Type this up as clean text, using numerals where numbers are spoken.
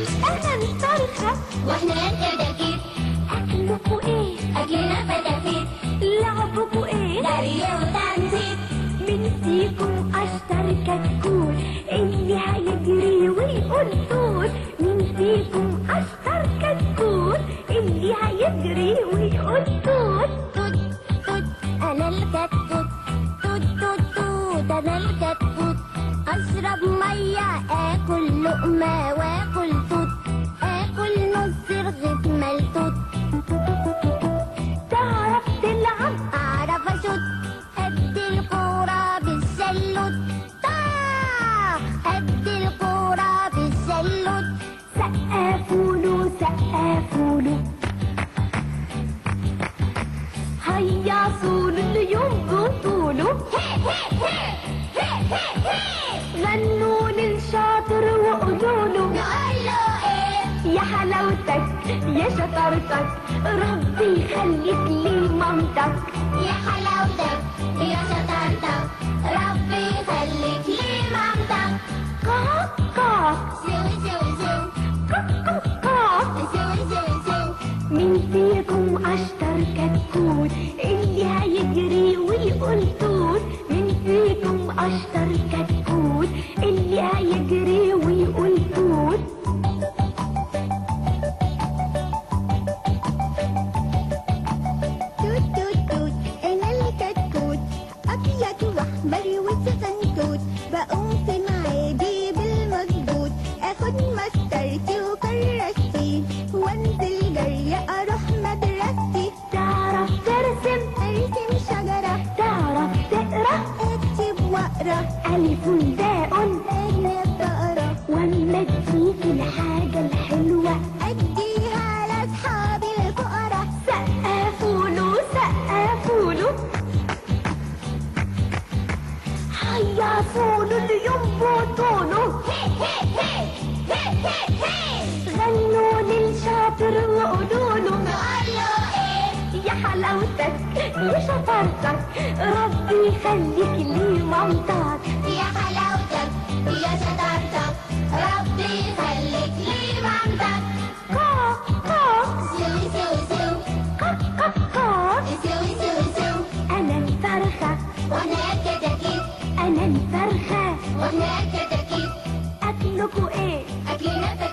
أنا الفرخة واحنا الكتاكيت. أكلكوا إيه؟ أكلنا فتافيت. لعبكوا إيه؟ جري وتنطيط. مين فيكم أشطر كتكوت اللي هيجري ويقول توت؟ مين فيكم أشطر كتكوت اللي هيجري ويقول توت؟ توت توت أنا الكتكوت. توت توت توت أنا الكتكوت. أشرب مية آكل لقمة وآكل توت. آكل نص رغيف ملتوت. تعرف تلعب؟ أعرف أشوت. أدي الكورة بالشلوت. أدي الكورة بالشلوت. سقفوله سقفوله هيصوله اللي ينبطوله غنوا للشاطر وقولوله نقوله إيه؟ يا حلاوتك يا شطارتك ربي يخليك لي مامتك. يا حلاوتك يا شطارتك ربي يخليك لي مامتك. كاك كاك سوي سوي سوي. كاك كاك كاك. سوي سوي سوي. مين فيكم أشطر كتكوت اللي هيجري ويقول توت؟ مين فيكم أشطر كتكوت اللي هيجري ويقول توت؟ توت توت توت أنا الكتكوت. أبيض وأحمر وسفنكوت. بقوم في ميعادي بالمظبوط. آخد مسطرتي وكراستي وأنزل جري أروح مدرستي. تعرف ترسم؟ أرسم شجرة. تعرف تقرأ؟ أكتب وأقرأ. ألف باء أجنب بقرا. وأما اديك الحاجة الحلوة أديها لأصحابي الفقراء. سقفوله سقفوله هيصوله اللي ينبطوله غنوا للشاطر وقولوله نقوله إيه؟ يا حلاوتك يا شطارتك ربي يخليك لي مامتك. يا حلاوتك يا شطارتك ربي يخليك لي مامتك. كاك كاك سوي سوي سوي. كاك كاك كاك. سوي سوي سوي. أنا الفرخة واحنا الكتاكيت. أنا الفرخة واحنا الكتاكيت. أكلكوا إيه؟ أكلنا فتافيت.